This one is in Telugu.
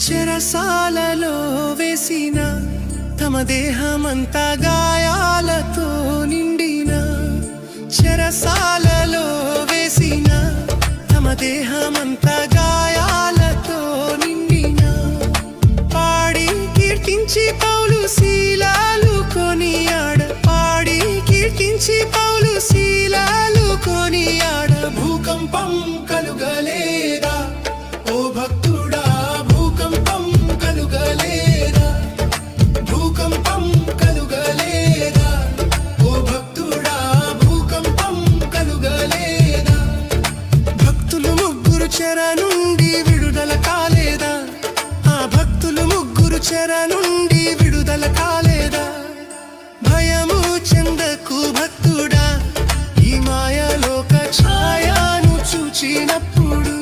చెరసాలలో వేసిన తమ దేహమంతా గాయాలతో నిండిన, చెరసాలలో వేసిన తమ దేహమంతా గాయాలతో నిండిన, పాడి కీర్తించి పౌలు శీలాలు కొనియాడ, పాడి కీర్తించి పౌలు శీలాలు కొనియాడ. భూకంపం కలుగలేదా ఓ భక్తుడా, భూకంపం కలుగలేదా, భూకంపం కలుగలేదా ఓ భక్తుడా, భూకంపం కలుగలేదా. భక్తులు ముగ్గురు చెర నుండి విడుదల కాలేదా, ఆ భక్తులు ముగ్గురు చెర నుండి విడుదల కాలేదా. భయము చెందకు భక్తుడా, ఈ మాయలోక ఛాయను చూచినప్పుడు